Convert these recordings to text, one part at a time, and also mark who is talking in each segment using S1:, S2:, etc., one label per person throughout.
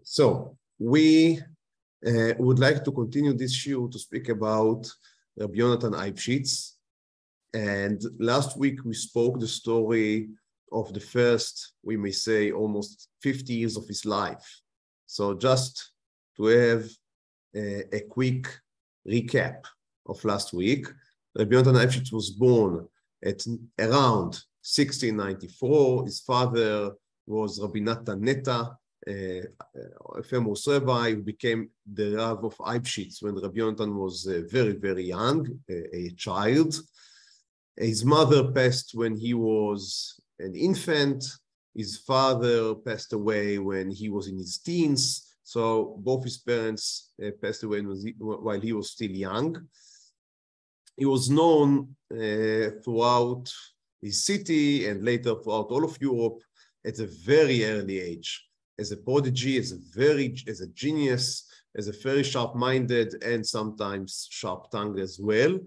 S1: So we would like to continue this shiur to speak about Rabbi Yonatan Eibeschitz. And last week we spoke the story of the first, we may say, almost 50 years of his life. So just to have a quick recap of last week, Rabbi Yonatan Eibeschitz was born at around 1694. His father was Rabbi Neta, a famous rabbi who became the Rav of Eibeschitz when Rabbi Yonatan was very, very young, a child. His mother passed when he was an infant. His father passed away when he was in his teens. So both his parents passed away while he was still young. He was known throughout his city and later throughout all of Europe at a very early age, as a prodigy, as a genius, as a very sharp-minded and sometimes sharp-tongued as well.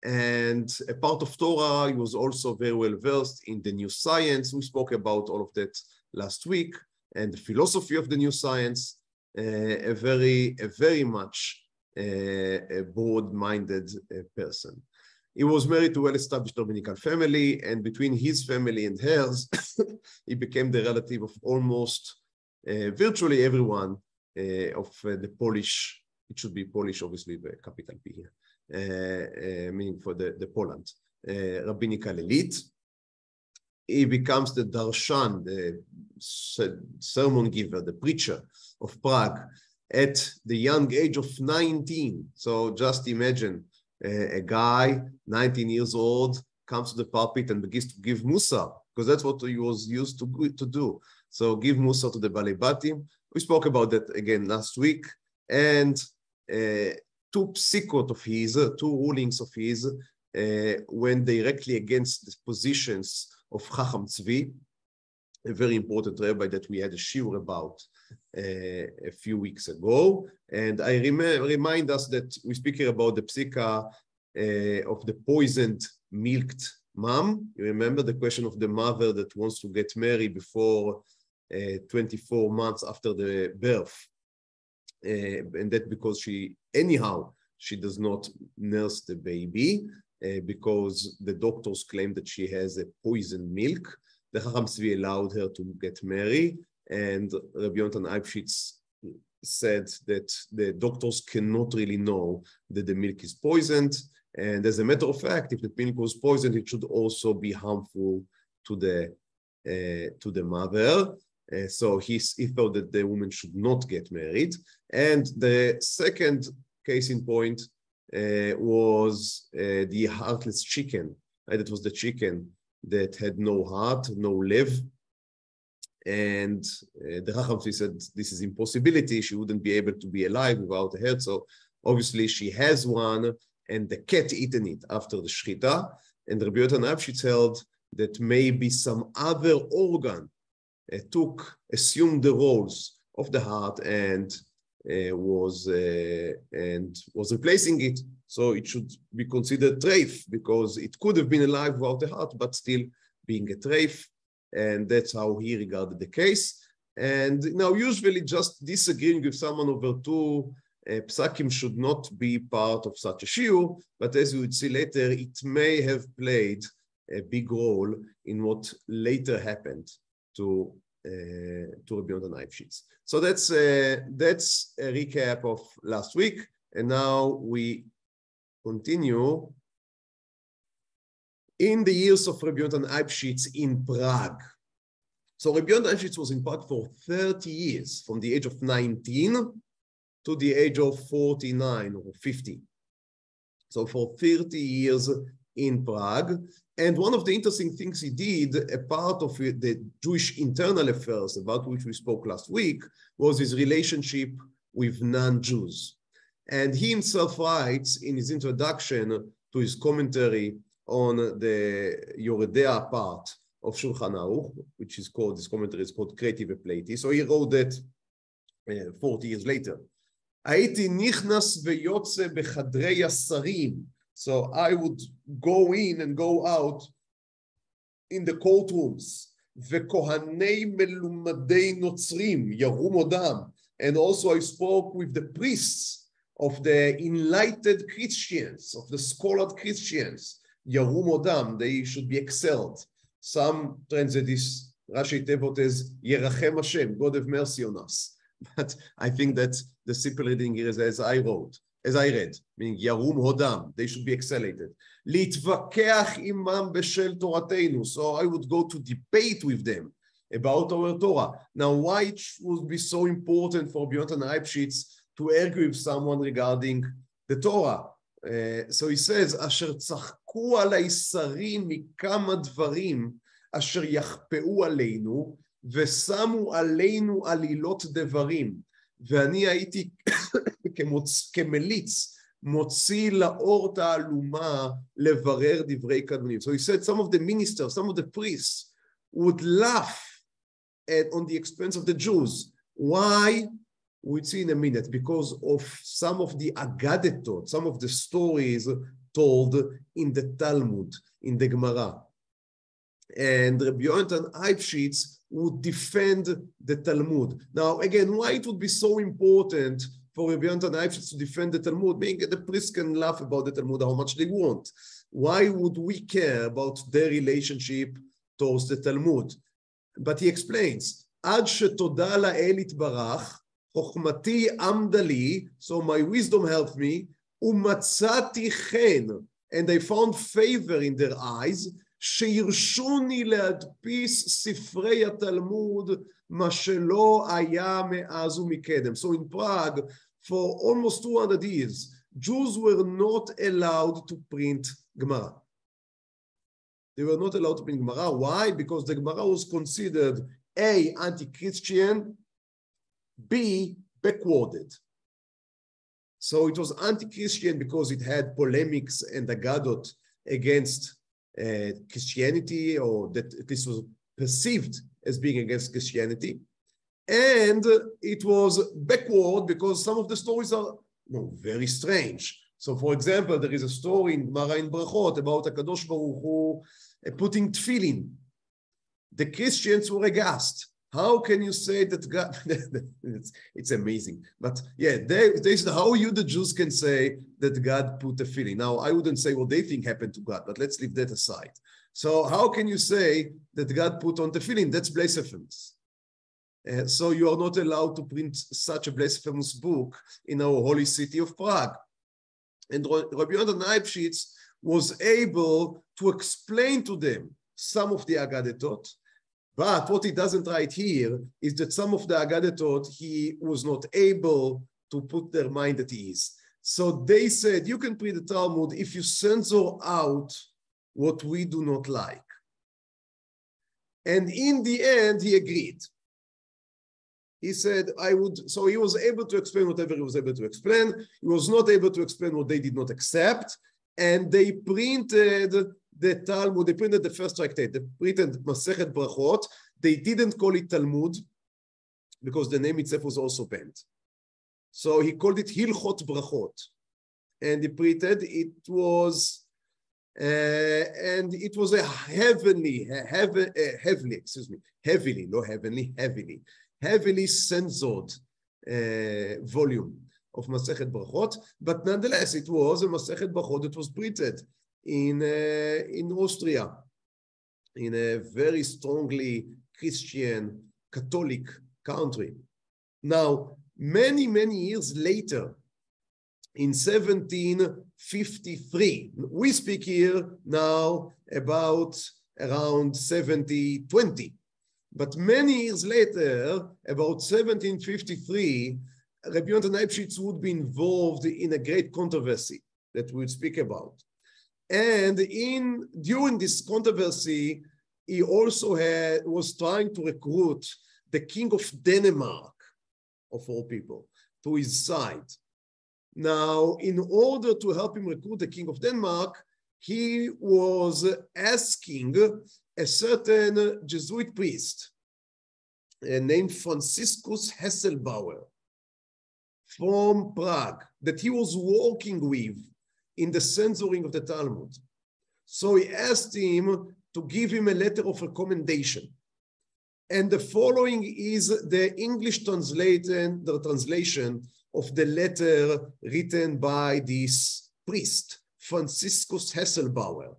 S1: And a part of Torah, he was also very well versed in the new science. We spoke about all of that last week, and the philosophy of the new science, a very much a broad-minded person. He was married to a well-established rabbinical family, and between his family and hers, he became the relative of almost virtually everyone of the Polish. It should be Polish, obviously, the capital P here. Meaning for the Poland, rabbinical elite. He becomes the darshan, the sermon giver, the preacher of Prague at the young age of 19. So just imagine a guy, 19 years old, comes to the pulpit and begins to give Musa, because that's what he was used to do. So give Musa to the Balei Batim. We spoke about that again last week. And two psikot of his, two rulings of his, went directly against the positions of Chacham Tzvi, a very important rabbi that we had a shiur about a few weeks ago. And I remind us that we speak here about the psika of the poisoned milked mom. You remember the question of the mother that wants to get married before 24 months after the birth. And that because she does not nurse the baby because the doctors claim that she has a poisoned milk. The Chacham Tzvi allowed her to get married, and Rabbi Yonatan Eibeschitz said that the doctors cannot really know that the milk is poisoned. And as a matter of fact, if the milk was poisoned, it should also be harmful to the mother. So he thought that the woman should not get married. And the second case in point was the heartless chicken. That was the chicken that had no heart, no liver. And the Chacham Tzvi said this is impossibility. She wouldn't be able to be alive without a head. So obviously she has one, and the cat eaten it after the shchita. And Rabbi Yonatan Eibeschitz held that maybe some other organ assumed the roles of the heart and was replacing it. So it should be considered treif, because it could have been alive without a heart, but still being a treif. And that's how he regarded the case. And now usually just disagreeing with someone over two psakim should not be part of such a shiur, but as you would see later, it may have played a big role in what later happened to Rabbi Yonatan Eibeschitz. So that's a recap of last week, and now we continue in the years of Rabbi Yonatan Eibeschitz in Prague. So Rabbi Yonatan Eibeschitz was in Prague for 30 years, from the age of 19 to the age of 49 or 50. So for 30 years in Prague. And one of the interesting things he did, a part of the Jewish internal affairs about which we spoke last week, was his relationship with non-Jews. And he himself writes in his introduction to his commentary on the Yoredea part of Shulchan Aruch, which is called, this commentary is called Creative Apleti. So he wrote that 40 years later. הייתי נכנס ויוצא בחדרי השרים. So I would go in and go out in the courtrooms. וכהני מלומדי נוצרים ירום הודם And also I spoke with the priests of the enlightened Christians, of the scholared Christians, Yarum Odam, they should be excelled. Some translate this Rashi Tevot as Yerachem Hashem, God have mercy on us. But I think that the simple reading here is as I read, meaning Yarum Hodam, they should be excellated. Litvakeach imam b'shel Torateinu. So I would go to debate with them about our Torah. Now, why it would be so important for Yonatan Eibeschitz to argue with someone regarding the Torah? So he says, Asher tzachku alai sarim mikama dvarim asher yachpeu aleinu ושמו עלינו עלילות דברים, ואני הייתי כמליץ מוציא לאור תעלומה לברר דברי קדמונים. So he said some of the ministers, some of the priests would laugh on the expense of the Jews. Why? We'll see in a minute. Because of some of the agadetot, some of the stories told in the Talmud, in the Gemara. And Rabbi Yonatan Eibeschitz would defend the Talmud. Now, again, why it would be so important for Rabbi Yonatan Eibeschitz to defend the Talmud? Being the priests can laugh about the Talmud how much they want. Why would we care about their relationship towards the Talmud? But he explains, Ad shetoda la'el itbarach, chokhmati amda li, so my wisdom helped me, umatzati chen, and I found favor in their eyes, שירשוני להדפיס ספרי התלמוד, מה שלא היה מאז ומקדם. So in Prague, for almost 200 years, Jews were not allowed to print Gemara. They were not allowed to print Gemara. Why? Because the Gemara was considered A, anti-Christian, B, backwarded. So it was anti-Christian because it had polemics and agadot against Christianity, or that this was perceived as being against Christianity, and it was backward because some of the stories are very strange. So, for example, there is a story in Gemara in Brachot about HaKadosh Baruch Hu putting tefillin. The Christians were aghast. How can you say that God? It's amazing. But yeah, they said, how you, the Jews, can say that God put a tefillin? Now, I wouldn't say what they think happened to God, but let's leave that aside. So how can you say that God put on tefillin? That's blasphemous. So you are not allowed to print such a blasphemous book in our holy city of Prague. And Rabbi Yonatan Eibeschitz was able to explain to them some of the agadetot. But what he doesn't write here is that some of the agadetot he was not able to put their mind at ease. So they said, you can print the Talmud if you censor out what we do not like. And in the end, he agreed. He said, I would, so he was able to explain whatever he was able to explain. He was not able to explain what they did not accept. And they printed the Talmud, they printed the first tractate, they printed Masechet Brachot. They didn't call it Talmud because the name itself was also banned. So he called it Hilchot Brachot. And he printed, it was, and it was a heavily censored volume of Masechet Brachot, but nonetheless, it was a Masechet Brachot that was printed in Austria, in a very strongly Christian, Catholic country. Now, many, many years later, in 1753, we speak here now about around 1720, but many years later, about 1753, Rabbi Yonatan Eibeschitz would be involved in a great controversy that we'll speak about. And during this controversy, he also was trying to recruit the king of Denmark, of all people, to his side. Now, in order to help him recruit the king of Denmark, he was asking a certain Jesuit priest named Franciscus Hesselbauer from Prague that he was working with in the censoring of the Talmud. So he asked him to give him a letter of recommendation. And the following is the English translation of the letter written by this priest, Franciscus Hesselbauer.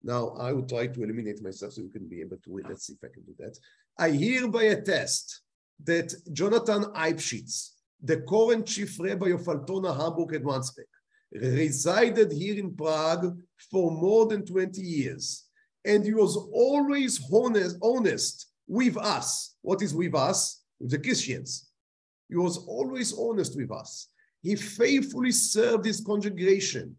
S1: Now, I will try to eliminate myself so you can be able to read. Let's see if I can do that. I hereby attest that Yonatan Eibeschitz, the current chief rabbi of Altona, Hamburg, and Wandsbek, resided here in Prague for more than 20 years. And he was always honest with us. What is with us? With the Christians. He was always honest with us. He faithfully served his congregation,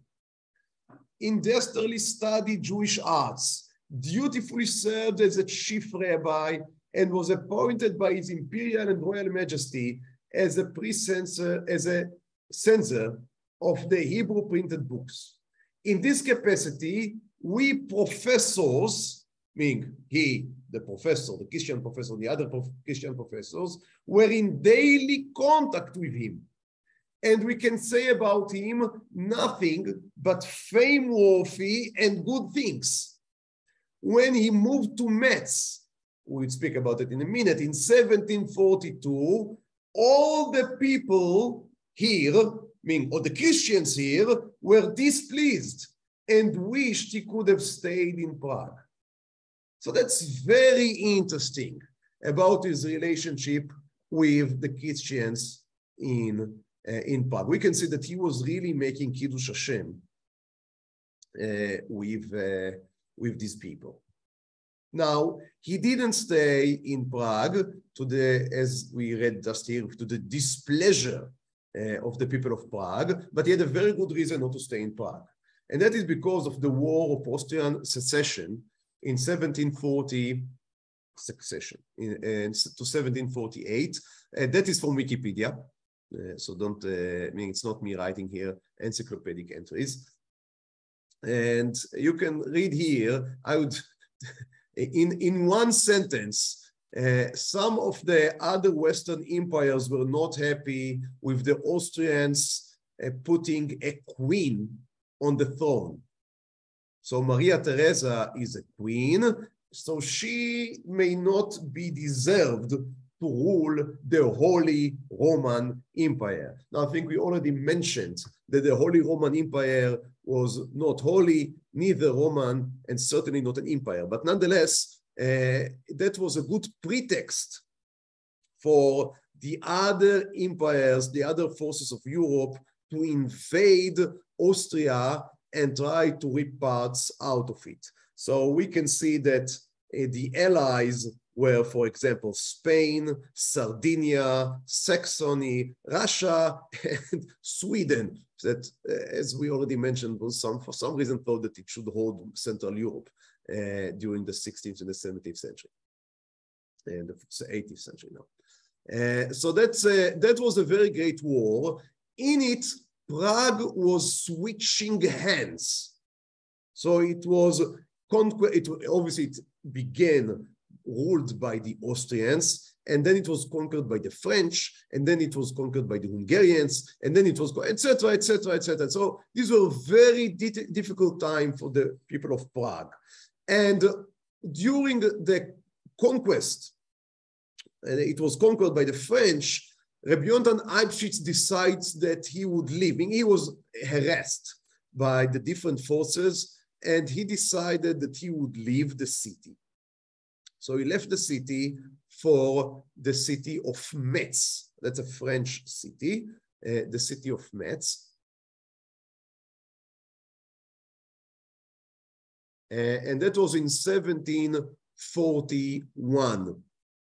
S1: industrially studied Jewish arts, dutifully served as a chief rabbi, and was appointed by His Imperial and Royal Majesty as a censor of the Hebrew printed books. In this capacity, we professors, meaning he, the professor, the Christian professor, the other Christian professors, were in daily contact with him. And we can say about him nothing but fame-worthy and good things. When he moved to Metz, we'll speak about it in a minute, in 1742, all the people here, meaning all the Christians here, were displeased and wished he could have stayed in Prague. So that's very interesting about his relationship with the Christians in Prague. We can see that he was really making Kiddush Hashem with these people. Now, he didn't stay in Prague as we read just here, to the displeasure of the people of Prague, but he had a very good reason not to stay in Prague. And that is because of the War of Austrian Secession in 1740, to 1748. That is from Wikipedia. So don't, it's not me writing here encyclopedic entries. And you can read here, I would, in one sentence, some of the other Western empires were not happy with the Austrians putting a queen on the throne. So Maria Theresa is a queen, so she may not be deserved to rule the Holy Roman Empire. Now, I think we already mentioned that the Holy Roman Empire was not holy, neither Roman, and certainly not an empire. But nonetheless, that was a good pretext for the other empires, the other forces of Europe to invade Austria and try to rip parts out of it. So we can see that the allies were, for example, Spain, Sardinia, Saxony, Russia, and Sweden, that, as we already mentioned, was for some reason thought that it should hold Central Europe during the 16th and the 17th century, and the 18th century now. So that was a very great war. In it, Prague was switching hands. So it was obviously it began ruled by the Austrians, and then it was conquered by the French, and then it was conquered by the Hungarians, and then it was, etc., etc., etc. So these were very difficult time for the people of Prague. And during the conquest, and it was conquered by the French, Rabbi Yonatan Eibeschitz decides that he would leave. He was harassed by the different forces, and he decided that he would leave the city. So he left the city for the city of Metz. That's a French city, the city of Metz. And that was in 1741.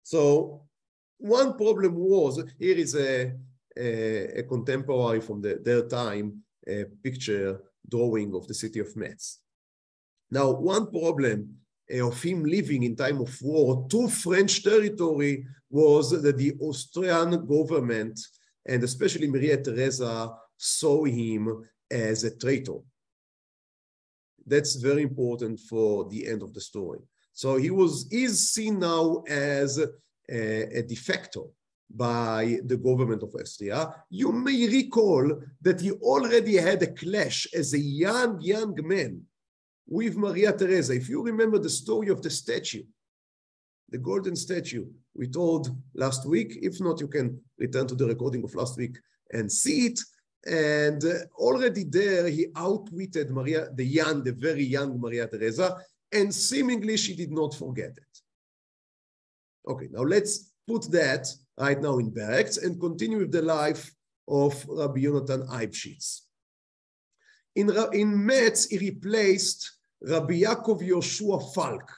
S1: So one problem was, here is a contemporary from their time, a picture drawing of the city of Metz. Now, one problem of him living in time of war to French territory was that the Austrian government, and especially Maria Theresa, saw him as a traitor. That's very important for the end of the story. So he is seen now as a defector by the government of Austria. You may recall that he already had a clash as a young man with Maria Theresa. If you remember the story of the statue, the golden statue. We told last week. If not, you can return to the recording of last week and see it. And already there, he outwitted Maria, the very young Maria Teresa, and seemingly she did not forget it. Okay, now let's put that right now in brackets and continue with the life of Rabbi Yonatan Eibeschitz. In Metz, he replaced Rabbi Yaakov Yoshua Falk,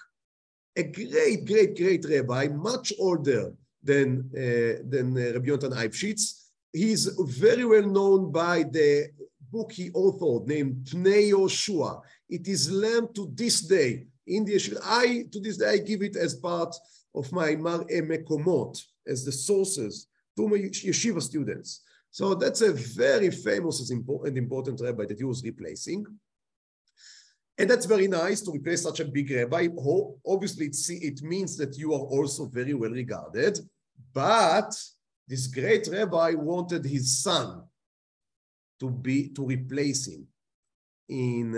S1: a great rabbi, much older than Rabbi Yonatan Eibeschitz. He's very well known by the book he authored named Pnei Yoshua. It is learned to this day in the yeshiva. To this day, I give it as part of my Mar Mekomot, as the sources to my yeshiva students. So that's a very famous and important rabbi that he was replacing. And that's very nice to replace such a big rabbi. Obviously, it means that you are also very well regarded, but this great rabbi wanted his son to replace him in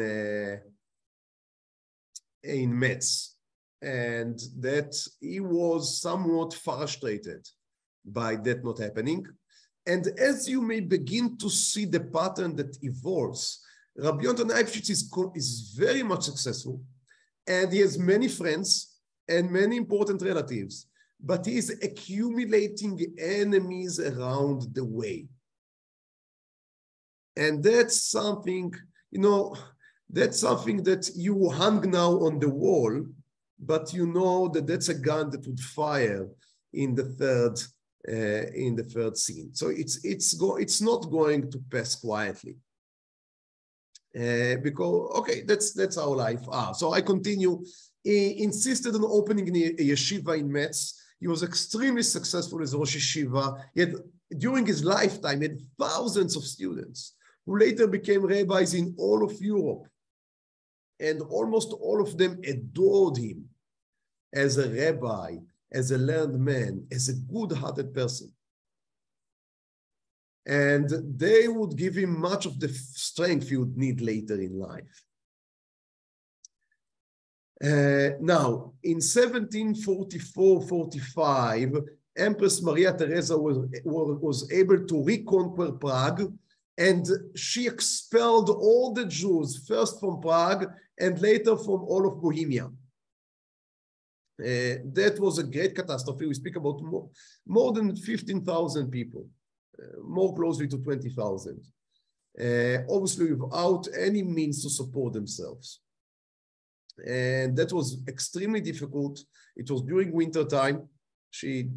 S1: Metz, and that he was somewhat frustrated by that not happening. And as you may begin to see the pattern that evolves, Rabbi Yonatan Eibeschitz is very much successful, and he has many friends and many important relatives, but he is accumulating enemies around the way. And that's something, that's something that you hung now on the wall, but you know that that's a gun that would fire in the third scene. So it's not going to pass quietly. Because, okay, that's our life. So I continue. He insisted on opening a yeshiva in Metz. He was extremely successful as Rosh Yeshiva. During his lifetime, he had thousands of students who later became rabbis in all of Europe. And almost all of them adored him as a rabbi, as a learned man, as a good-hearted person. And they would give him much of the strength he would need later in life. Now, in 1744-45, Empress Maria Theresa was able to reconquer Prague, and she expelled all the Jews, first from Prague and later from all of Bohemia. That was a great catastrophe. We speak about more than 15,000 people, more closely to 20,000, obviously without any means to support themselves. And that was extremely difficult. It was during winter time. She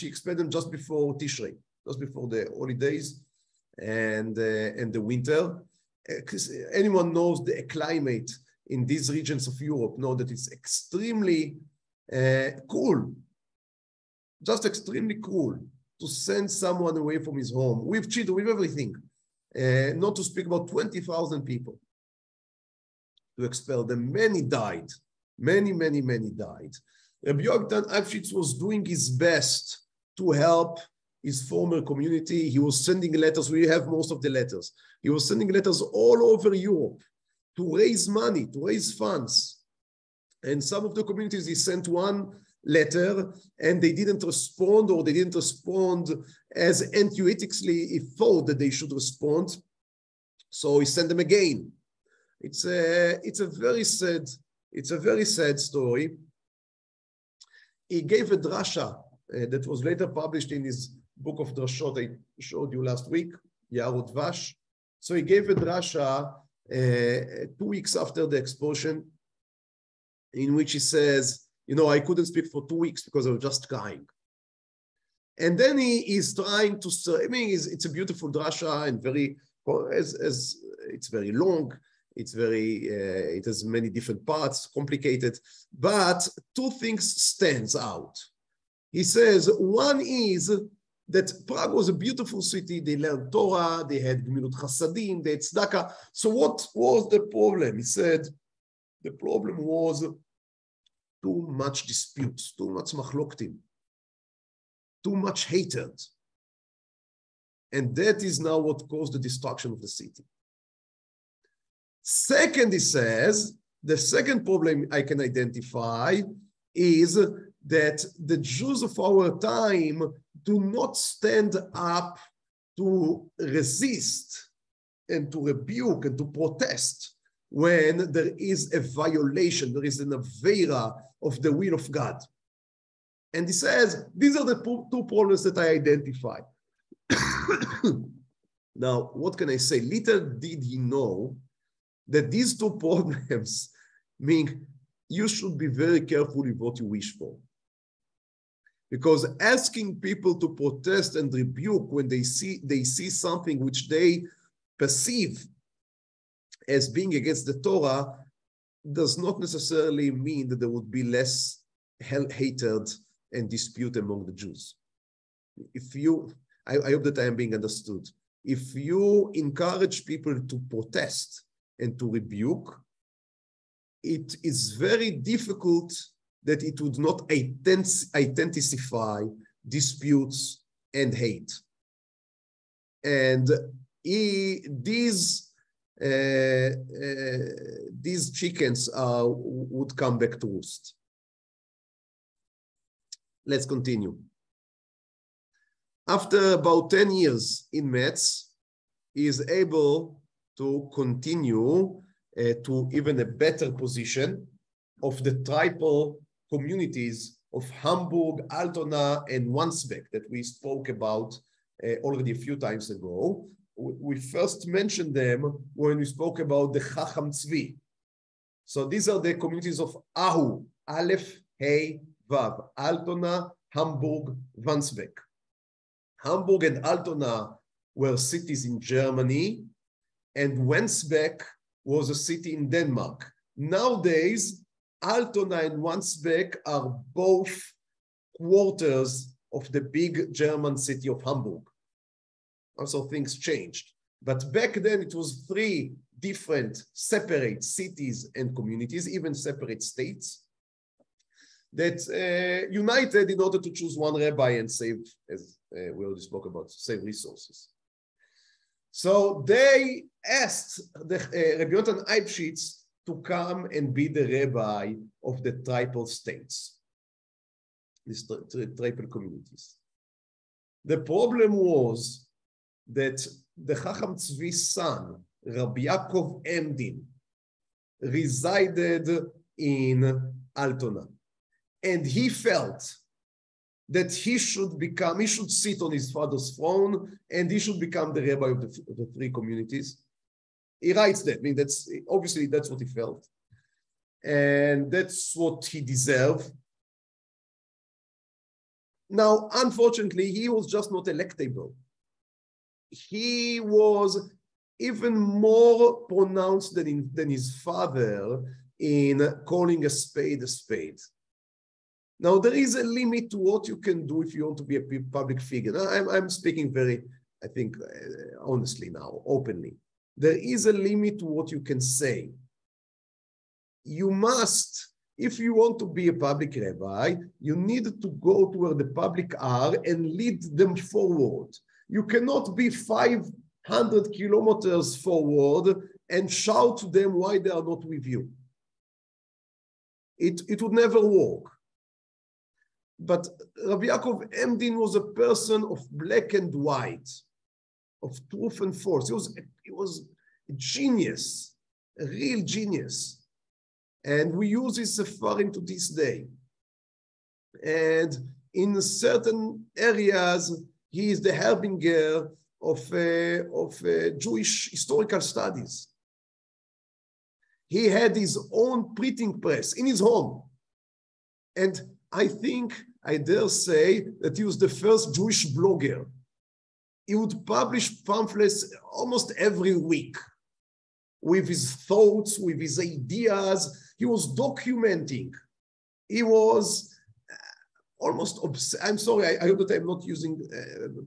S1: expelled them just before Tishrei, just before the holidays and the winter. Because anyone knows the climate in these regions of Europe know that it's extremely cool, just extremely cool to send someone away from his home with children, with everything. Not to speak about 20,000 people to expel them. Many died. Many died. Rabbi Yonatan Eibeschitz was doing his best to help his former community. He was sending letters. We have most of the letters. He was sending letters all over Europe to raise money, to raise funds. And some of the communities, he sent one letter and they didn't respond, or they didn't respond as intuitively he thought that they should respond. So he sent them again. It's a very sad story. He gave a drasha that was later published in his book of drashot I showed you last week, Yarut Vash. So he gave a drasha 2 weeks after the explosion, in which he says, I couldn't speak for 2 weeks because I was just crying. And then he is trying to, it's a beautiful drasha and it's very long. It has many different parts, complicated, but 2 things stands out. He says, one is that Prague was a beautiful city. They learned Torah, they had Gemilut Chasadim, they had Tzedakah. So what was the problem? He said, the problem was too much disputes, too much machloktim, too much hatred. And that is now what caused the destruction of the city. Second, he says, the second problem I can identify is that the Jews of our time do not stand up to resist and to rebuke and to protest when there is a violation, there is an avera of the will of God. And he says, these are the two problems that I identify. Now, what can I say? Little did he know that these two problems mean you should be very careful with what you wish for. Because asking people to protest and rebuke when they see something which they perceive as being against the Torah does not necessarily mean that there would be less hatred and dispute among the Jews. I hope that I am being understood. If you encourage people to protest and to rebuke, it is very difficult that it would not intensify disputes and hate. And these chickens would come back to roost. Let's continue. After about 10 years in Metz, he is able to continue to even a better position of the tribal communities of Hamburg, Altona, and Wandsbek that we spoke about already a few times ago. We first mentioned them when we spoke about the Chacham Tzvi. So these are the communities of Ahu, Aleph, Hey, Vav, Altona, Hamburg, Wandsbek. Hamburg and Altona were cities in Germany, and Wandsbek was a city in Denmark. Nowadays, Altona and Wandsbek are both quarters of the big German city of Hamburg. Also, things changed. But back then, it was three different separate cities and communities, even separate states, that united in order to choose one rabbi and save, as we already spoke about, save resources. So they asked the Rabbi Yonatan Eibeschitz to come and be the rabbi of the tribal states, these tribal communities. The problem was that the Chacham Tzvi's son, Rabbi Yaakov Emdin, resided in Altona. And he felt that he should sit on his father's throne, and he should become the rabbi of the three communities. He writes that. I mean, obviously that's what he felt. And that's what he deserved. Now, unfortunately, he was just not electable. He was even more pronounced than his father in calling a spade a spade. Now, there is a limit to what you can do if you want to be a public figure. Now, I'm speaking very, I think, honestly now, openly. There is a limit to what you can say. You must, if you want to be a public rabbi, you need to go to where the public are and lead them forward. You cannot be 500 kilometers forward and shout to them why they are not with you. It would never work. But Rabbi Yaakov Emdin was a person of black and white, of truth and force. He was a genius, a real genius. And we use his sefarim to this day. And in certain areas, he is the harbinger of Jewish historical studies. He had his own printing press in his home. And I dare say that he was the first Jewish blogger. He would publish pamphlets almost every week with his thoughts, with his ideas. He was documenting. He was almost obsessed. I'm sorry, I hope that I'm not using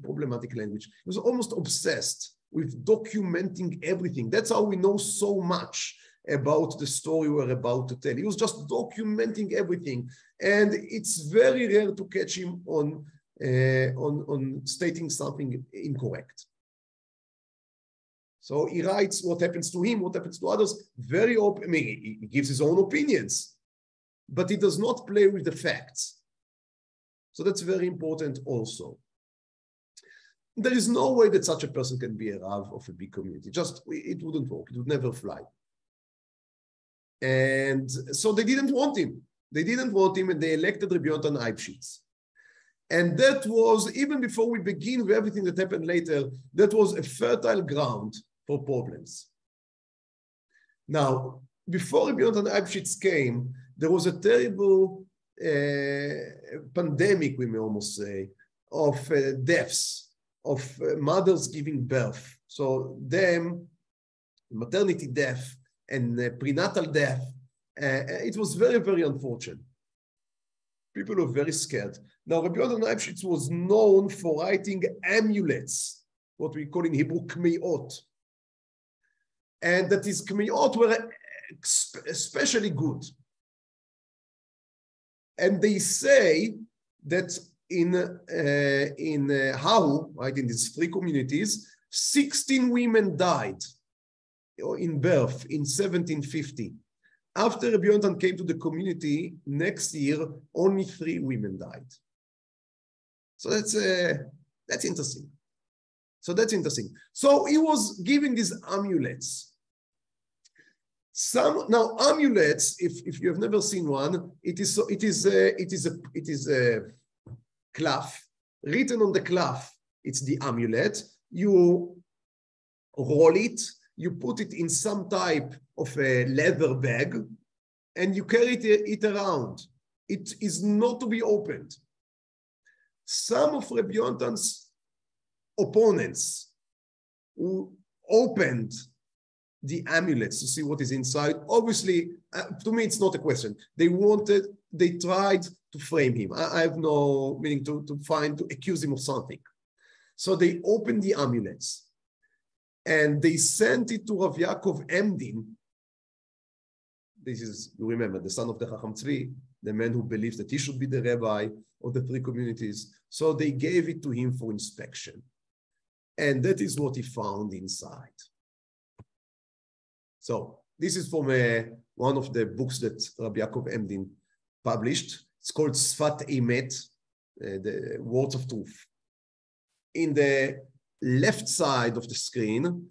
S1: problematic language. He was almost obsessed with documenting everything. That's how we know so much about the story we're about to tell. He was just documenting everything. And it's very rare to catch him on stating something incorrect. So he writes what happens to him, what happens to others, very open. I mean, he gives his own opinions, but he does not play with the facts. So that's very important also. There is no way that such a person can be a Rav of a big community. It wouldn't work. It would never fly. And so they didn't want him. They didn't want him, and they elected Rabbi Yonatan Eibeschitz. And that was, even before we begin with everything that happened later, that was a fertile ground for problems. Now, before Rabbi Yonatan Eibeschitz came, there was a terrible pandemic, we may almost say, of deaths, of mothers giving birth. So them, maternity death and prenatal death, it was very, very unfortunate. People were very scared. Now, Rabbi Yonatan Eibeschitz was known for writing amulets, what we call in Hebrew kmeiot. And that his kmeiot were especially good. And they say that in Hahu, right, in these three communities, 16 women died in birth in 1750. After Rabbi Yonatan came to the community, next year, only 3 women died. So that's interesting. So he was giving these amulets. Now amulets, if you have never seen one, it is a cloth. Written on the cloth, it's the amulet. You roll it, you put it in some type of a leather bag, and you carry it around. It is not to be opened. Some of Rabbi Yonatan's opponents who opened the amulets to see what is inside, obviously, to me, it's not a question. They tried to frame him. I have no meaning to accuse him of something. So they opened the amulets and they sent it to Rav Yaakov Emdin. This is, you remember, the son of the Chacham Tzvi, the man who believes that he should be the rabbi of the 3 communities. So they gave it to him for inspection. And that is what he found inside. So this is from one of the books that Rabbi Yaakov Emdin published. It's called Sfat Emet, the words of truth. In the left side of the screen,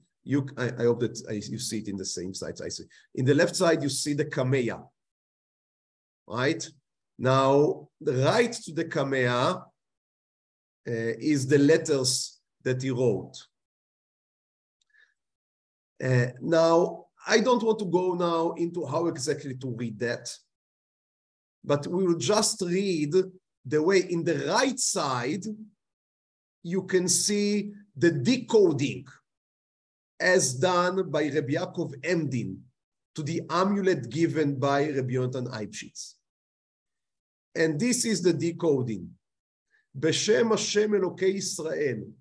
S1: I hope that you see it in the same side I see. In the left side, you see the Kameya, right? Now, right to the Kameya is the letters that he wrote. Now, I don't want to go now into how exactly to read that, but we will just read the way in the right side, you can see the decoding as done by Rabbi Yaakov Emdin to the amulet given by Rabbi Yonatan Eibeschitz. And this is the decoding. B'shem Hashem Elokei Yisrael,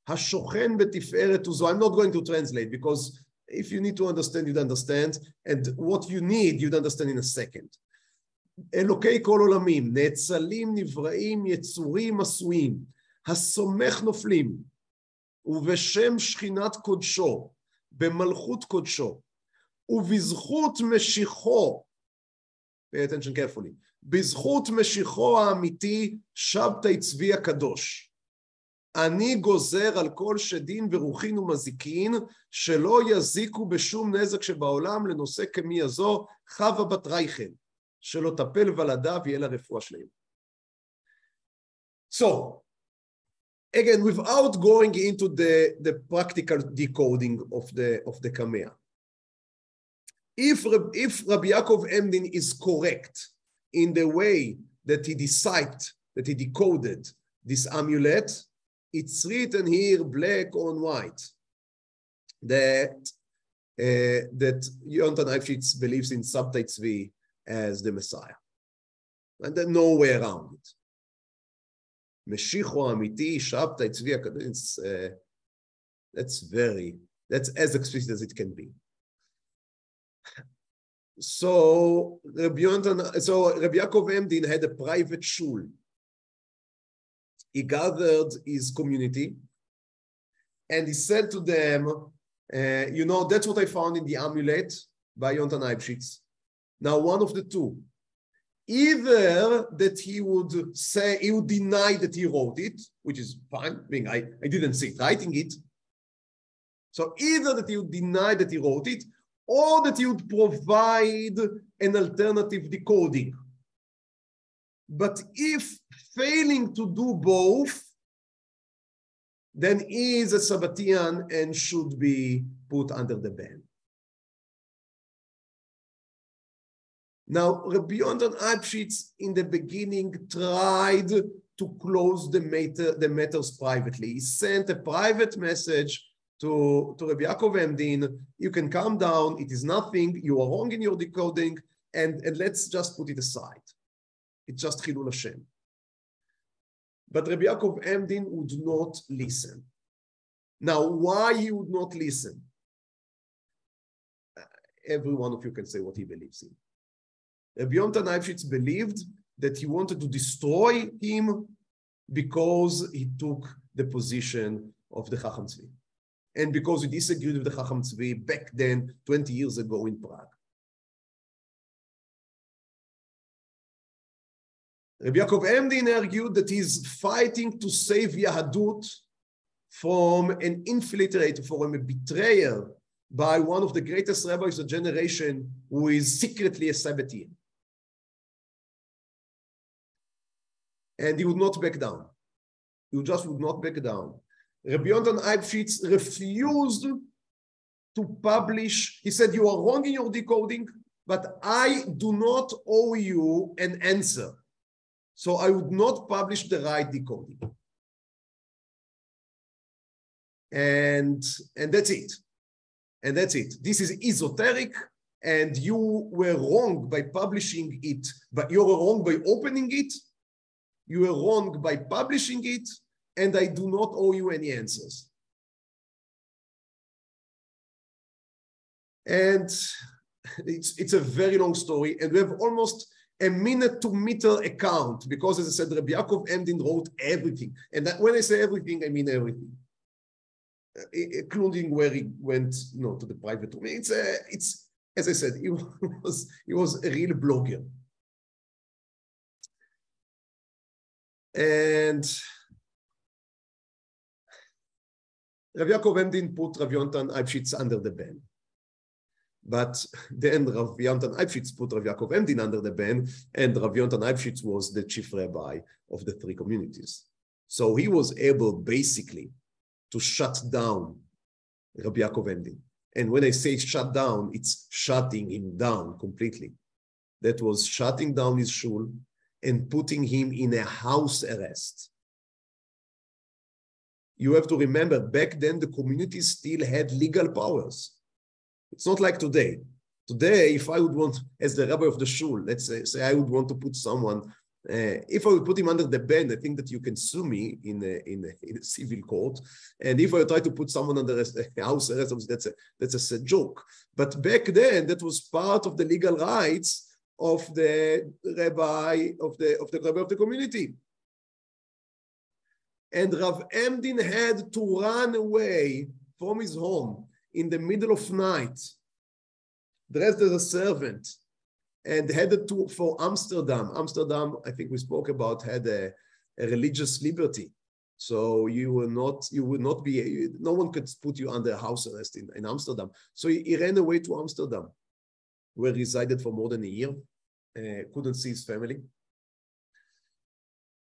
S1: Hashochen B'tiferet Uzo. I'm not going to translate because if you need to understand, you'd understand. And what you need, you'd understand in a second. Elokei Kol Olamim, Ne'etzalim Nivraim Yetzurim Asuim, Hasomech Noflim, ובשם שכינת קודשו, במלכות קודשו, ובזכות משיחו, pay attention carefully, בזכות משיחו האמיתי, שבתאי צבי הקדוש. אני גוזר על כל שדין ורוחין ומזיקין, שלא יזיקו בשום נזק שבעולם לנושא כמי הזו, חווה בת רייכל, שלא טפל ולדה ויהיה לה רפואה שלמה. So, again, without going into the practical decoding of the Kameya, if Rabbi Yaakov Emdin is correct in the way that he decoded this amulet, it's written here black on white that Yonatan Eibeschitz believes in Sabtai Tzvi as the Messiah, and there's no way around it. Meshicho Amiti, Shabtai Tzvi HaKadosh, that's as explicit as it can be. So Rabbi Yaakov Emdin had a private shul. He gathered his community and he said to them, that's what I found in the amulet by Yonatan Eibeschitz. Now, one of the two, Either that he would say, he would deny that he wrote it, which is fine, being I didn't see it writing it. So either that he would deny that he wrote it, or that he would provide an alternative decoding. But if failing to do both, then he is a Sabbatian and should be put under the ban. Now, Rabbi Yonatan Eibeschitz in the beginning tried to close the matters privately. He sent a private message to Rabbi Yaakov Emdin. You can calm down, it is nothing, you are wrong in your decoding, and let's just put it aside. It's just Chilul Hashem. But Rabbi Yaakov Emdin would not listen. Now, why he would not listen? Every one of you can say what he believes in. Rabbi Yonatan Eibeschitz believed that he wanted to destroy him because he took the position of the Chacham Tzvi. And because he disagreed with the Chacham Tzvi back then, 20 years ago in Prague. Rabbi Yaakov Emdin argued that he's fighting to save Yahadut from an infiltrator, from a betrayer by one of the greatest rabbis of the generation who is secretly a Sabbatian. And he would not back down. He just would not back down. Rabbi Yonatan Eibeschitz refused to publish. He said, you are wrong in your decoding, but I do not owe you an answer. So I would not publish the right decoding. And that's it. And that's it. This is esoteric, and you were wrong by publishing it, but you were wrong by opening it. You were wrong by publishing it, and I do not owe you any answers. And it's a very long story, and we have almost a minute-to-meter account, because as I said, Rabbi Yaakov Emdin wrote everything. And when I say everything, I mean everything, including where he went, to the private room. It's as I said, he was a real blogger. And Rabbi Yaakov Emdin put Rabbi Yonatan Eibeschitz under the ban. But then Rabbi Yonatan Eibeschitz put Rabbi Yaakov Emdin under the ban, and Rabbi Yonatan Eibeschitz was the chief rabbi of the three communities. So he was able basically to shut down Rabbi Yaakov Emdin. And when I say shut down, it's shutting him down completely. That was shutting down his shul and putting him in a house arrest. You have to remember, back then the communities still had legal powers. It's not like today. Today, if I would want, as the rabbi of the shul, let's say I would want to put someone, if I would put him under the ban, I think that you can sue me in a civil court. And if I try to put someone under a house arrest, that's a joke. But back then, that was part of the legal rights of the rabbi of the community. And Rav Emdin had to run away from his home in the middle of night, dressed as a servant, and headed for Amsterdam. Amsterdam, I think we spoke about, had a religious liberty. So no one could put you under house arrest in Amsterdam. So he ran away to Amsterdam, where he resided for more than a year, couldn't see his family.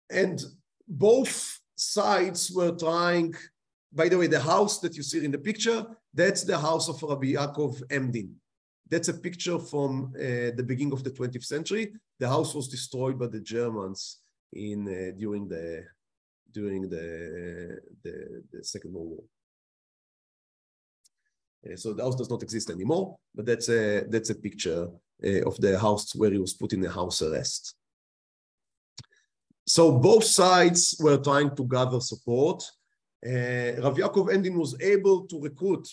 S1: And both sides were trying. By the way, the house that you see in the picture, that's the house of Rabbi Yaakov Emdin. That's a picture from the beginning of the 20th century. The house was destroyed by the Germans during the Second World War. So the house does not exist anymore, but that's a picture of the house where he was put in a house arrest. So both sides were trying to gather support. Rabbi Yaakov Emdin was able to recruit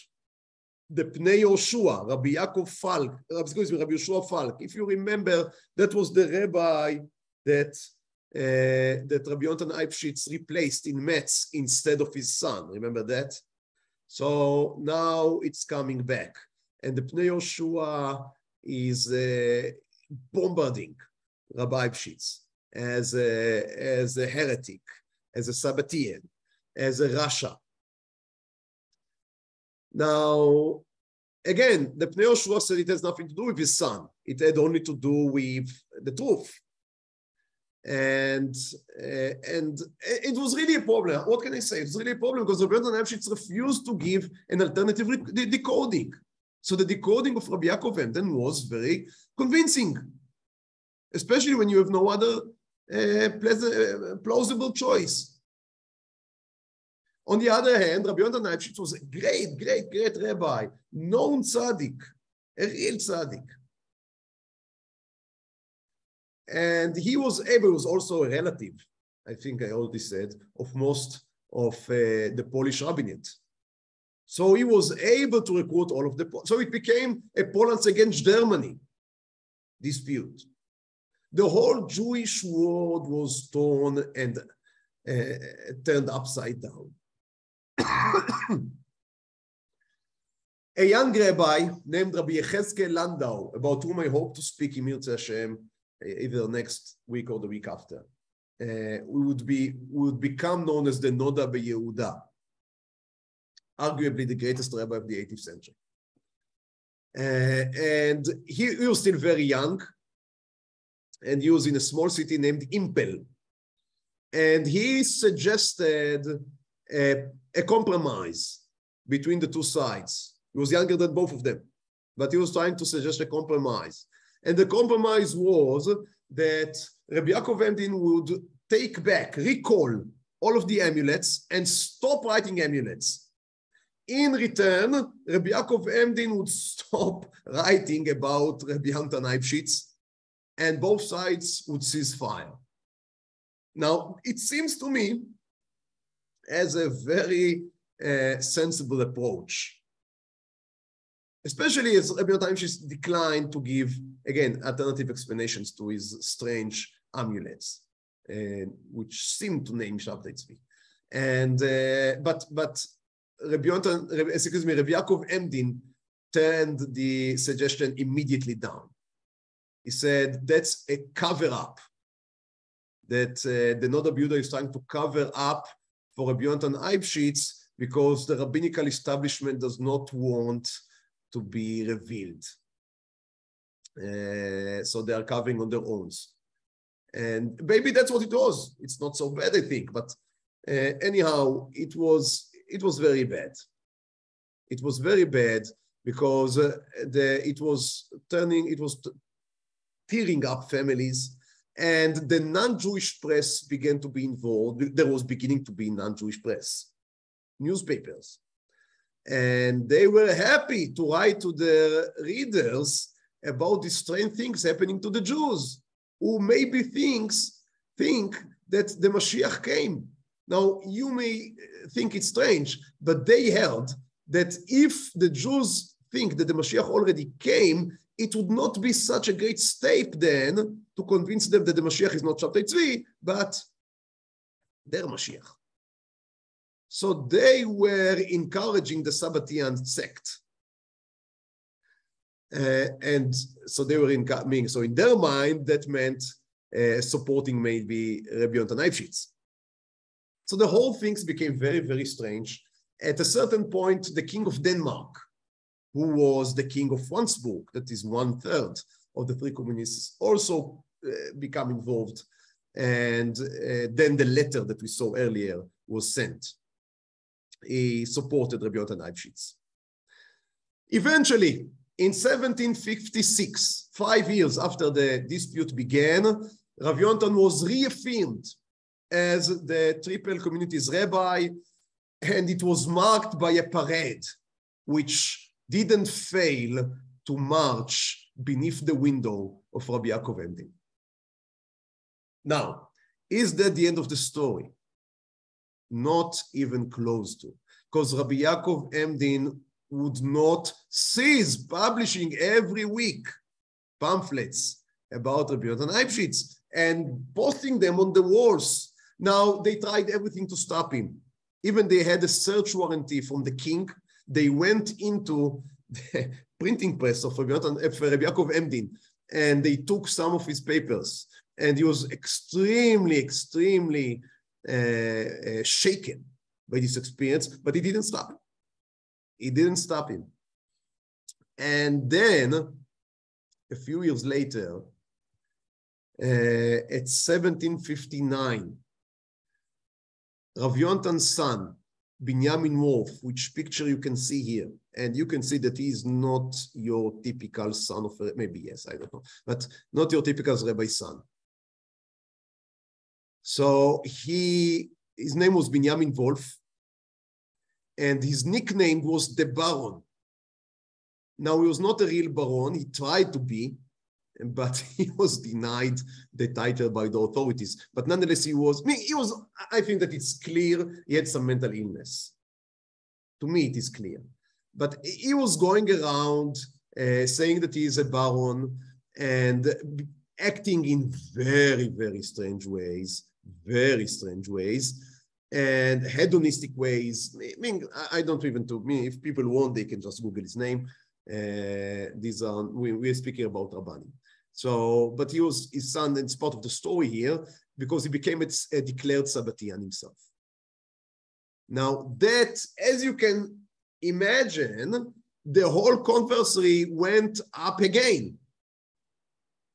S1: the Pnei Yoshua, Rabbi Yoshua Falk. If you remember, that was the rabbi that Rabbi Yonatan Eibeschitz replaced in Metz instead of his son. Remember that? So now it's coming back. And the Pnei Yoshua is bombarding Rabbi Eibeschitz as a heretic, as a Sabbatean, as a Rasha. Now, again, the Pnei Yoshua said it has nothing to do with his son. It had only to do with the truth. And it was really a problem. What can I say? It was really a problem because Rabbi Yonatan Eibeschitz refused to give an alternative decoding. So the decoding of Rabbi Yaakov Emden was very convincing, especially when you have no other plausible choice. On the other hand, Rabbi Yonatan Eibeschitz was a great rabbi, known tzaddik, a real tzaddik. And he was also a relative, I think I already said, of most of the Polish rabbinate. So he was able to recruit all of so it became a Poland against Germany dispute. The whole Jewish world was torn and turned upside down. A young rabbi named Rabbi Yechezkel Landau, about whom I hope to speak in Mirza Hashem, either next week or the week after, would become known as the Noda Beyehuda, arguably the greatest rabbi of the 18th century. And he was still very young, and he was in a small city named Impel. And he suggested a compromise between the two sides. He was younger than both of them, but he was trying to suggest a compromise. And the compromise was that Rabbi Yaakov Emden would recall all of the amulets and stop writing amulets. In return, Rabbi Yaakov Emden would stop writing about Rabbi Yonatan Eibeschitz, and both sides would cease fire. Now, it seems to me as a very sensible approach, especially as Rabbi Yonatan Eibeschitz declined to give, again, alternative explanations to his strange amulets, which seem to name Shabtai Tzvi. And but Rabbi Yaakov Emden turned the suggestion immediately down. He said that's a cover-up, that the Noda B'Yehuda is trying to cover up for Rabbi Yonatan Eibeschitz because the rabbinical establishment does not want to be revealed. So they are covering on their own. And maybe that's what it was. It's not so bad, I think. But anyhow, it was very bad. It was very bad because it was tearing up families, and the non-Jewish press began to be involved. There was beginning to be non-Jewish press, newspapers. And they were happy to write to their readers about these strange things happening to the Jews, who maybe think that the Mashiach came. Now, you may think it's strange, but they held that if the Jews think that the Mashiach already came, it would not be such a great step then to convince them that the Mashiach is not Shabtai Tzvi, but their Mashiach. So they were encouraging the Sabbatean sect. And so they were so in their mind, that meant supporting maybe Rabbi Yonatan Eibeschitz. So the whole things became very, very strange. At a certain point, the king of Denmark, who was the king of Franzburg, that is 1/3 of the three communists, also become involved. And then the letter that we saw earlier was sent. He supported Rabbi Yonatan Eibeschitz. Eventually, in 1756, 5 years after the dispute began, Rabbi Yonatan was reaffirmed as the Triple Communities Rabbi, and it was marked by a parade, which didn't fail to march beneath the window of Rabbi Yaakov Emden. Now, is that the end of the story? Not even close to, because Rabbi Yaakov Emden would not cease publishing every week pamphlets about Rabbi Yonatan Eibeschitz and posting them on the walls. Now, they tried everything to stop him. Even they had a search warranty from the king. They went into the printing press of Rabbi Yaakov Emden and they took some of his papers, and he was extremely shaken by this experience, but it didn't stop him. It didn't stop him. And then, a few years later, at 1759, Rav Yonatan's son, Binyamin Wolf, which picture you can see here, and you can see that he is not your typical son of, maybe yes, I don't know, but not your typical Rabbi's son. So his name was Binyamin Wolf, and his nickname was the Baron. Now, he was not a real Baron, he tried to be, but he was denied the title by the authorities. But nonetheless, I think that it's clear he had some mental illness. To me, it is clear. But he was going around saying that he is a Baron and acting in very strange ways, and hedonistic ways. I mean, I don't even if people want, they can just Google his name. We're speaking about Rabbi. So, but his son, and it's part of the story here, because he became a declared Sabbatian himself. Now that, as you can imagine, the whole controversy went up again.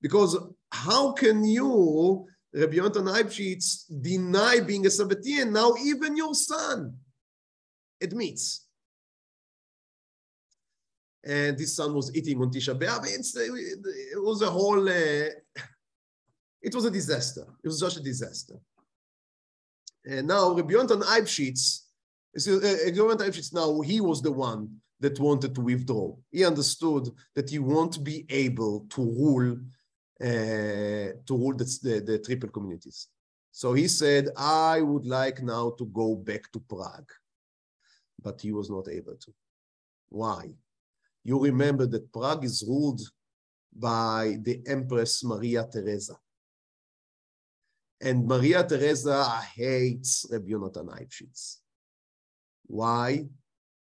S1: Because how can you, Rabbi Yonatan Eibeschitz, deny being a Sabbatian? Now even your son admits. And this son was eating on Tisha B'Av. It was a whole, it was a disaster. It was just a disaster. And now Rabbi Yonatan Eibeschitz, now he was the one that wanted to withdraw. He understood that he won't be able to rule the triple communities. So he said, I would like now to go back to Prague. But he was not able to. Why? You remember that Prague is ruled by the Empress Maria Theresa. And Maria Theresa hates Rabbi Yonatan Eibeschitz. Why?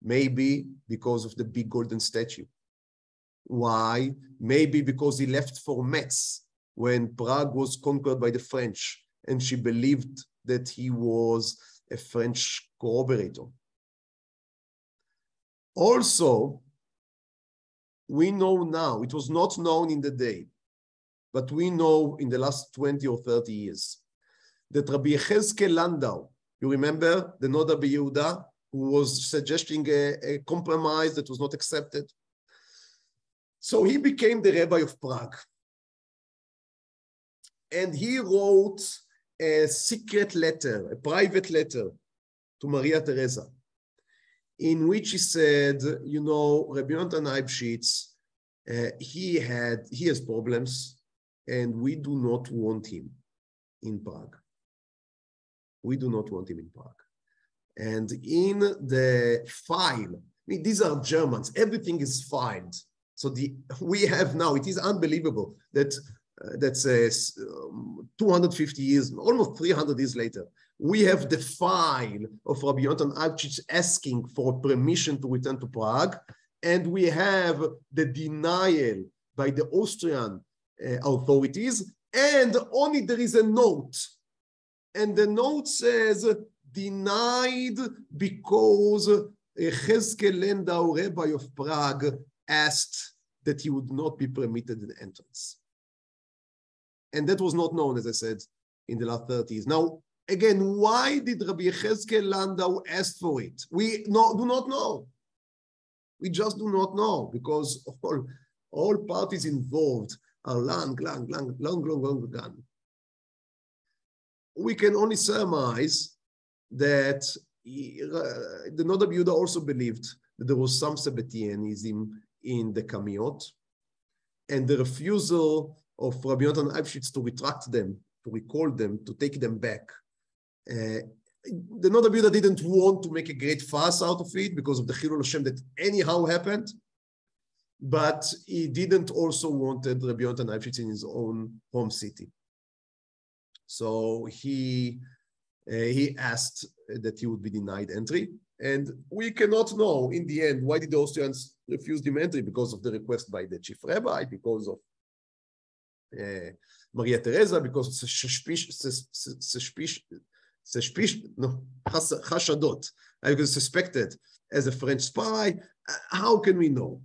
S1: Maybe because of the big golden statue. Why? Maybe because he left for Metz when Prague was conquered by the French, and she believed that he was a French collaborator. Also, we know now, it was not known in the day, but we know in the last 20 or 30 years, that Rabbi Yechezkel Landau, you remember the Noda B'Yehuda, who was suggesting a compromise that was not accepted. So he became the Rabbi of Prague. And he wrote a secret letter, a private letter to Maria Theresa, in which he said, you know, Rabbi Yonatan Eibeschitz, he has problems, and we do not want him in Prague. We do not want him in Prague. And in the file, I mean, these are Germans, everything is filed. So we have now, it is unbelievable that that says 250 years, almost 300 years later, we have the file of Rabbi Yonatan Eibeschitz asking for permission to return to Prague, and we have the denial by the Austrian authorities, and only there is a note, and the note says, denied because Yechezkel Landau, Rabbi of Prague, asked that he would not be permitted an entrance. And that was not known, as I said, in the last 30s. Now, again, why did Rabbi Yechezkel Landau ask for it? We do not know. We just do not know, because all parties involved are long gone. We can only surmise that the Noda B'Yehuda also believed that there was some Sabbatianism in the Kamiot, and the refusal of Rabbi Yonatan Eibeschitz to retract them, to recall them, to take them back. The Noda B'Yehuda didn't want to make a great fuss out of it because of the Chilul Hashem that anyhow happened, but he didn't also wanted Rabbi Yonatan Eibeschitz in his own home city. So he asked that he would be denied entry, and we cannot know in the end why did the Austrians refuse him entry, because of the request by the chief rabbi, because of Maria Teresa, because Hashadot, I was suspected as a French spy. How can we know?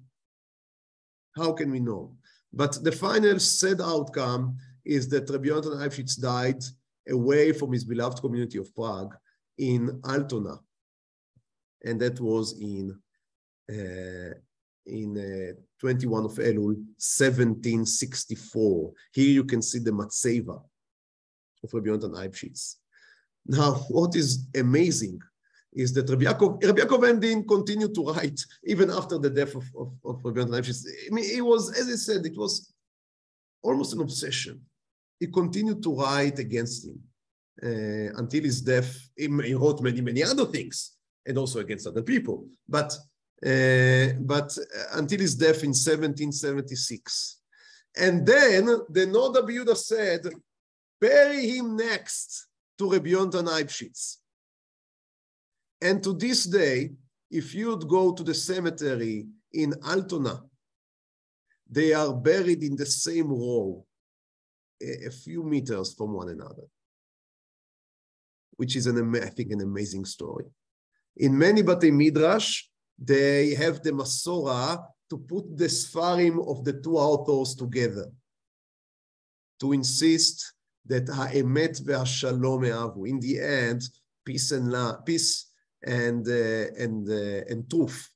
S1: How can we know? But the final sad outcome is that Rabbi Yonatan Eibeschitz died away from his beloved community of Prague in Altona. And that was in 21 of Elul, 1764. Here you can see the Matseva of Rabbi Yonatan Eibeschitz. Now, what is amazing is that Rabbi Yaakov Emden continued to write even after the death of Rabbi Yonatan Eibeschitz. I mean, it was, as I said, it was almost an obsession. He continued to write against him until his death. He wrote many other things, and also against other people. But until his death in 1776. And then the Nod Rabbi Yehuda said, bury him next to Rabbi Yonatan Eibeschitz. And to this day, if you'd go to the cemetery in Altona, they are buried in the same row, a few meters from one another, which is, I think, an amazing story. In many Batei Midrash, they have the Masora to put the Sfarim of the two authors together, to insist that Ha'emet ve'Shalom e'avu. In the end, peace and truth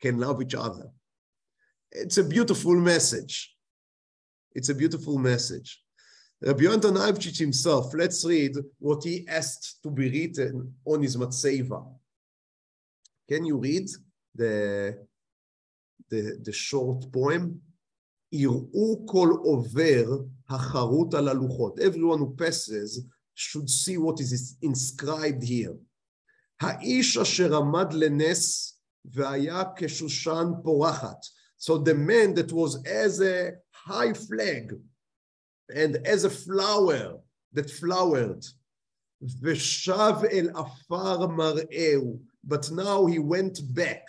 S1: can love each other. It's a beautiful message. It's a beautiful message. Rabbi Yonatan Eibeschitz himself, let's read what he asked to be written on his Matseva. Can you read the short poem? Yir'u kol over hacharut al haluchot. Everyone who passes should see what is inscribed here. Ha'ish asher amad lenes ve'aya keshushan porachat. So the man that was as a high flag and as a flower that flowered, v'shav el afar mar'eu, but now he went back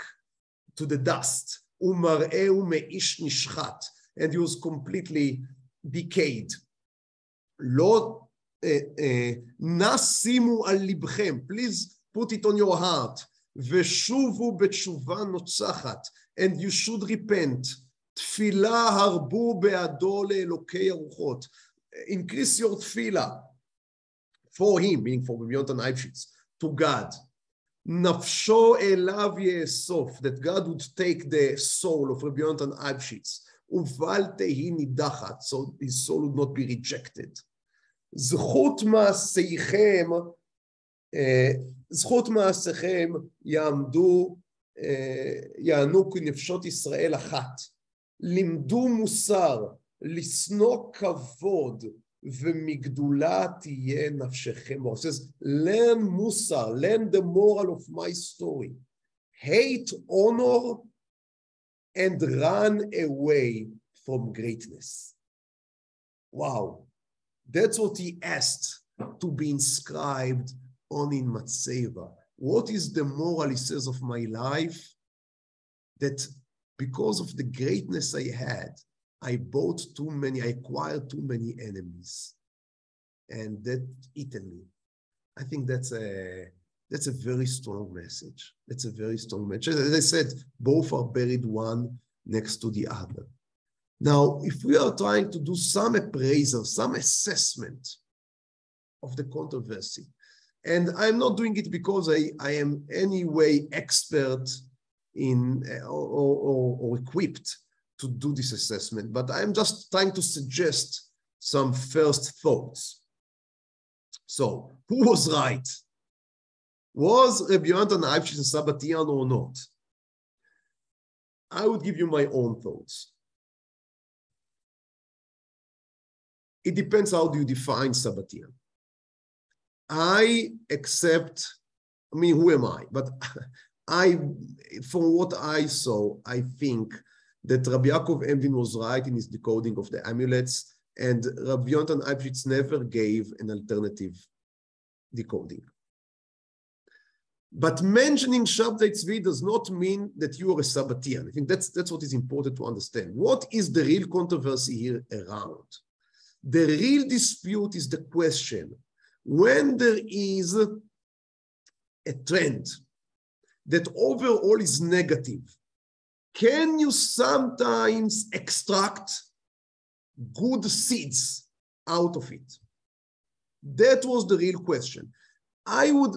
S1: to the dust, umar'eu me'ish nishchat, and he was completely decayed. Lo nasimu al libchem, please put it on your heart, v'shuvu b'tshuva notzachat, and you should repent. Tfilah harbu be'ado le'elokei aruchot. Increase your tfilah for him, meaning for Rabbi Yonatan Eibeschitz, to God. Nafsho elav ye'esof, that God would take the soul of Rabbi Yonatan Eibeschitz, uval tehi nidachat, so his soul would not be rejected. Zchut ma'aseichem יענו כנפשות ישראל אחת, לימדו מוסר, לשנוא כבוד, ומגדולה תהיה נפשכם. It says, learn musar, learn the moral of my story. Hate honor and run away from greatness. Wow, that's what he asked to be inscribed on in Matseva. What is the moral, he says, of my life? That because of the greatness I had, I acquired too many enemies. And that eaten me. I think that's a very strong message. That's a very strong message. As I said, both are buried one next to the other. Now, if we are trying to do some appraisal, some assessment of the controversy, and I'm not doing it because I am anyway expert in or equipped to do this assessment, but I'm just trying to suggest some first thoughts. So, who was right? Was Rabbi Yonatan Eibeschitz a Sabbatian or not? I would give you my own thoughts. It depends how do you define Sabbatian. I accept, who am I? But from what I saw, I think that Rabbi Yaakov Emden was right in his decoding of the amulets, and Rabbi Yonatan Eibeschitz never gave an alternative decoding. But mentioning Shabtai Tzvi does not mean that you are a Sabbatian. I think that's what is important to understand. What is the real controversy here around? The real dispute is the question, when there is a trend that overall is negative, can you sometimes extract good seeds out of it? That was the real question. I would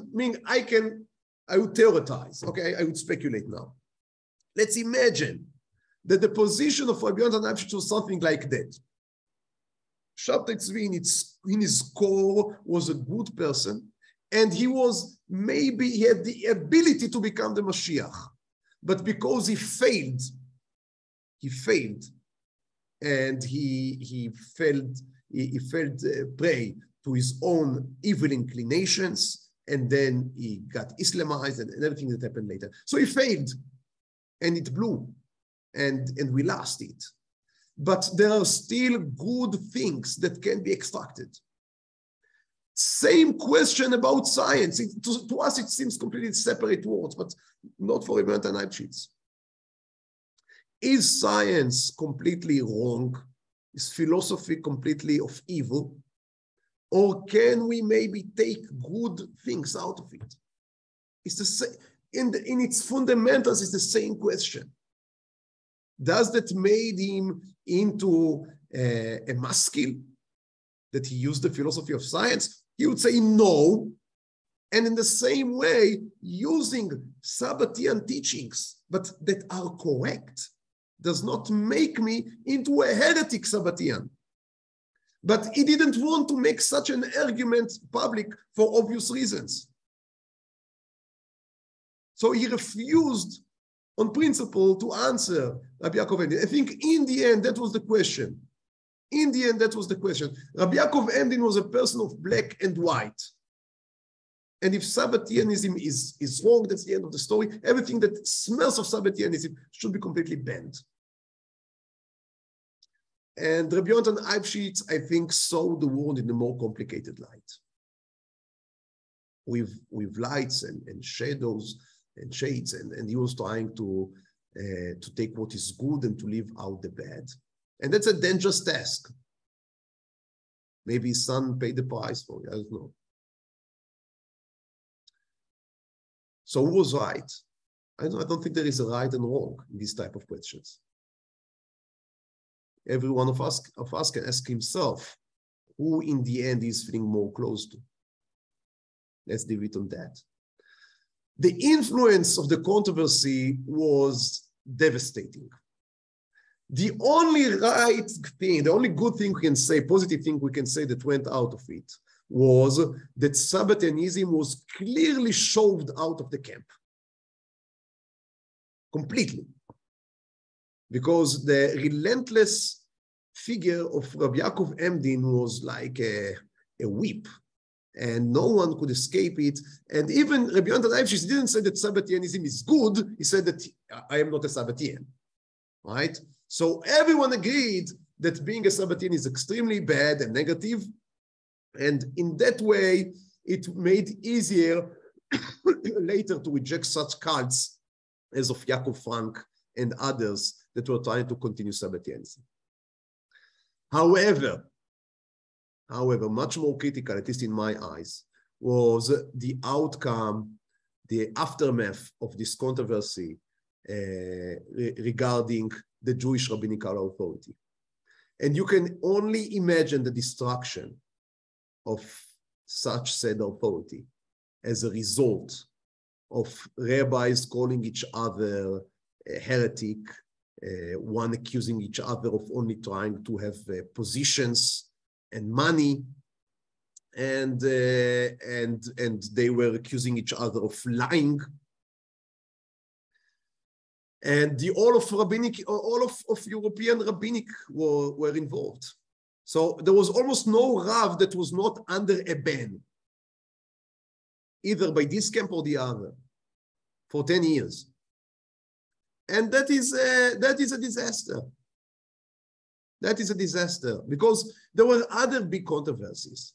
S1: theorize, okay? I would speculate now. Let's imagine that the position of Rabbi Yonatan Eibeschitz was something like that. Shabtai Tzvi in his core was a good person, and he had the ability to become the Mashiach. But because he failed, and he fell prey to his own evil inclinations, and then he got Islamized and everything that happened later. So he failed, and it blew, and we lost it. But there are still good things that can be extracted. Same question about science. To us, it seems completely separate words, but not for Yonatan Eibeschitz. Is science completely wrong? Is philosophy completely of evil? Or can we maybe take good things out of it? It's the same. In its fundamentals, it's the same question. Does that made him into a maskil, that he used the philosophy of science? He would say no. And in the same way, using Sabbatian teachings, but that are correct, does not make me into a heretic Sabbatian. But he didn't want to make such an argument public for obvious reasons. So he refused on principle to answer Rabbi Yaakov Emden. I think in the end, that was the question. Rabbi Yaakov Emden was a person of black and white. And if Sabbatianism is wrong, that's the end of the story. Everything that smells of Sabbatianism should be completely banned. And Rabbi Yonatan Eibeschitz, I think, saw the world in a more complicated light. With lights and shadows and shades, and he was trying to take what is good and to leave out the bad. And that's a dangerous task. Maybe his son paid the price for it, I don't know. So who was right? I don't think there is a right and wrong in these type of questions. Every one of us can ask himself who in the end is feeling more close to. Let's leave it on that. The influence of the controversy was devastating. The only right thing, the only good thing we can say, positive thing we can say that went out of it was that Sabbatianism was clearly shoved out of the camp. Completely. Because the relentless figure of Rabbi Yaakov Emden was like a whip, and no one could escape it. And even Rabbi Yonatan Eibeschitz didn't say that Sabbatianism is good. He said that I am not a Sabbatian, right? So everyone agreed that being a Sabbatian is extremely bad and negative. And in that way, it made easier later to reject such cults as of Yaakov Frank and others that were trying to continue Sabbatianism. However, much more critical, at least in my eyes, was the outcome, the aftermath of this controversy regarding the Jewish rabbinical authority. And you can only imagine the destruction of such said authority as a result of rabbis calling each other a heretic, one accusing each other of only trying to have positions and money, and they were accusing each other of lying. And all of European rabbinic were involved. So there was almost no Rav that was not under a ban, either by this camp or the other, for 10 years. And that is a disaster. That is a disaster, because there were other big controversies.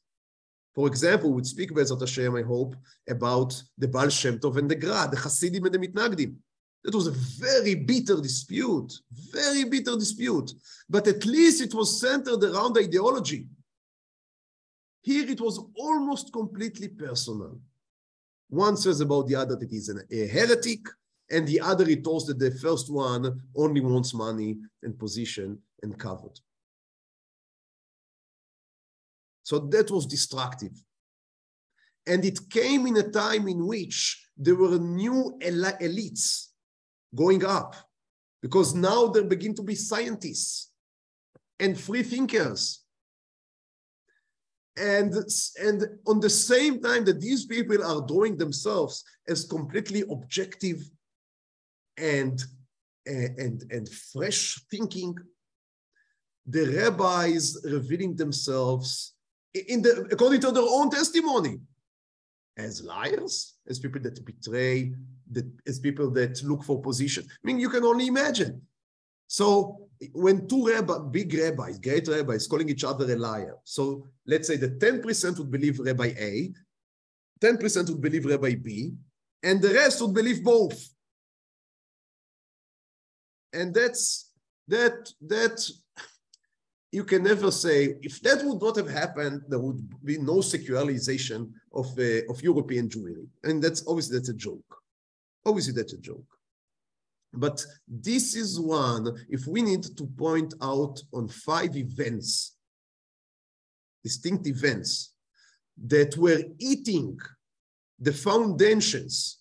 S1: For example, we'd speak Be'ezrat Hashem, I hope, about the Baal Shem Tov and the Gra, the Hasidim and the Mitnagdim. That was a very bitter dispute, but at least it was centered around ideology. Here it was almost completely personal. One says about the other that he's a heretic, and the other retorts that the first one only wants money and position and cover. So that was destructive. And it came in a time in which there were new elites going up, because now there begin to be scientists and free thinkers. And on the same time that these people are drawing themselves as completely objective and fresh thinking, the rabbis revealing themselves according to their own testimony as liars, as people that betray, as people that look for position. I mean, you can only imagine. So when two big rabbis, great rabbis, calling each other a liar, so let's say that 10% would believe Rabbi A, 10% would believe Rabbi B, and the rest would believe both. And that you can never say, if that would not have happened, there would be no secularization of European Jewry. And that's a joke. Obviously, that's a joke. But this is one, if we need to point out on 5 events, distinct events, that were eating the foundations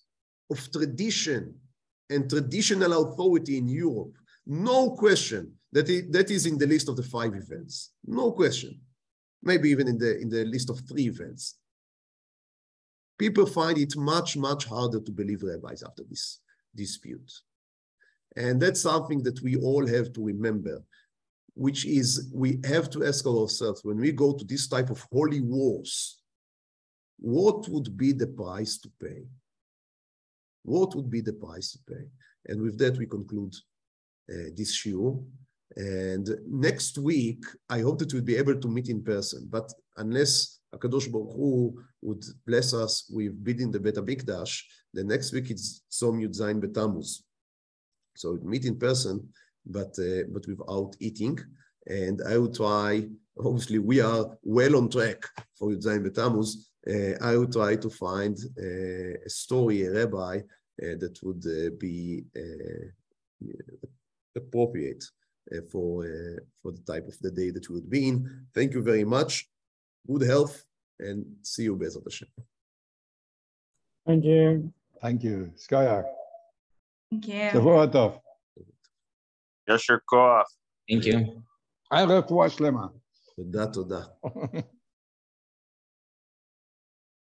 S1: of tradition and traditional authority in Europe, no question that is in the list of the 5 events. No question. Maybe even in the list of 3 events. People find it much, much harder to believe rabbis after this dispute. And that's something that we all have to remember, which is we have to ask ourselves, when we go to this type of holy wars, what would be the price to pay? What would be the price to pay? And with that, we conclude this shiur. And next week, I hope that we'll be able to meet in person. But unless HaKadosh Baruch Hu would bless us with building the Bet HaMikdash, the next week it's Tzom Yud Zayin B'Tammuz. So we'll meet in person, but without eating. And I will try, obviously we are well on track for Yud Zayin B'Tammuz. I will try to find a story, a rabbi, that would be appropriate for the type of the day that we would be in. Thank you very much. Good health, and see you, Be'ezrat Hashem.
S2: Thank you.
S3: Thank you. Skyak.
S4: Thank you.
S3: Shavua Tov.
S5: Yasher Koach.
S6: Thank you.
S3: Refuah Shlema.
S1: תודה, תודה.